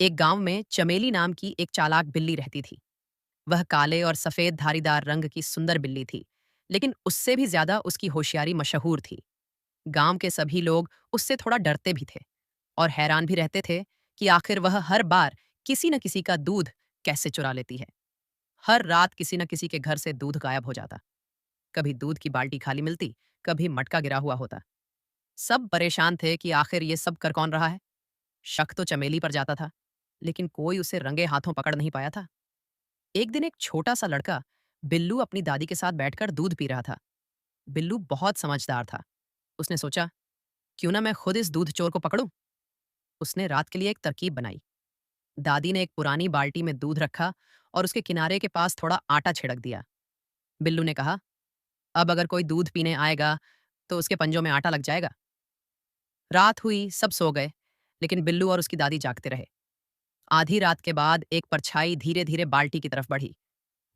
एक गांव में चमेली नाम की एक चालाक बिल्ली रहती थी। वह काले और सफेद धारीदार रंग की सुंदर बिल्ली थी, लेकिन उससे भी ज्यादा उसकी होशियारी मशहूर थी। गांव के सभी लोग उससे थोड़ा डरते भी थे और हैरान भी रहते थे कि आखिर वह हर बार किसी न किसी का दूध कैसे चुरा लेती है। हर रात किसी न किसी के घर से दूध गायब हो जाता। कभी दूध की बाल्टी खाली मिलती, कभी मटका गिरा हुआ होता। सब परेशान थे कि आखिर ये सब कर कौन रहा है। शक तो चमेली पर जाता था, लेकिन कोई उसे रंगे हाथों पकड़ नहीं पाया था। एक दिन एक छोटा सा लड़का बिल्लू अपनी दादी के साथ बैठकर दूध पी रहा था। बिल्लू बहुत समझदार था। उसने सोचा, क्यों ना मैं खुद इस दूध चोर को पकड़ूं। उसने रात के लिए एक तरकीब बनाई। दादी ने एक पुरानी बाल्टी में दूध रखा और उसके किनारे के पास थोड़ा आटा छिड़क दिया। बिल्लू ने कहा, अब अगर कोई दूध पीने आएगा तो उसके पंजों में आटा लग जाएगा। रात हुई, सब सो गए, लेकिन बिल्लू और उसकी दादी जागते रहे। आधी रात के बाद एक परछाई धीरे धीरे बाल्टी की तरफ बढ़ी।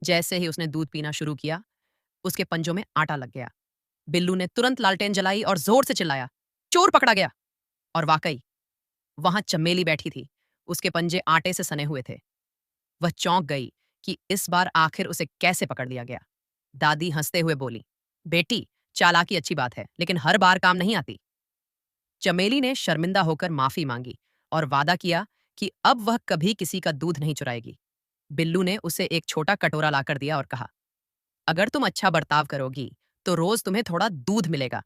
जैसे ही उसने दूध पीना शुरू किया, उसके पंजों में आटा लग गया। बिल्लू ने तुरंत लालटेन जलाई और जोर से चिल्लाया, चोर पकड़ा गया। और वाकई वहां चमेली बैठी थी। उसके पंजे आटे से सने हुए थे। वह चौंक गई कि इस बार आखिर उसे कैसे पकड़ लिया गया। दादी हंसते हुए बोली, बेटी, चालाकी अच्छी बात है, लेकिन हर बार काम नहीं आती। चमेली ने शर्मिंदा होकर माफी मांगी और वादा किया कि अब वह कभी किसी का दूध नहीं चुराएगी। बिल्लू ने उसे एक छोटा कटोरा लाकर दिया और कहा, अगर तुम अच्छा बर्ताव करोगी तो रोज तुम्हें थोड़ा दूध मिलेगा।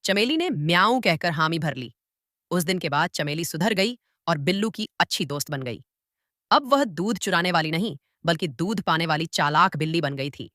चमेली ने म्याऊं कहकर हामी भर ली। उस दिन के बाद चमेली सुधर गई और बिल्लू की अच्छी दोस्त बन गई। अब वह दूध चुराने वाली नहीं, बल्कि दूध पाने वाली चालाक बिल्ली बन गई थी।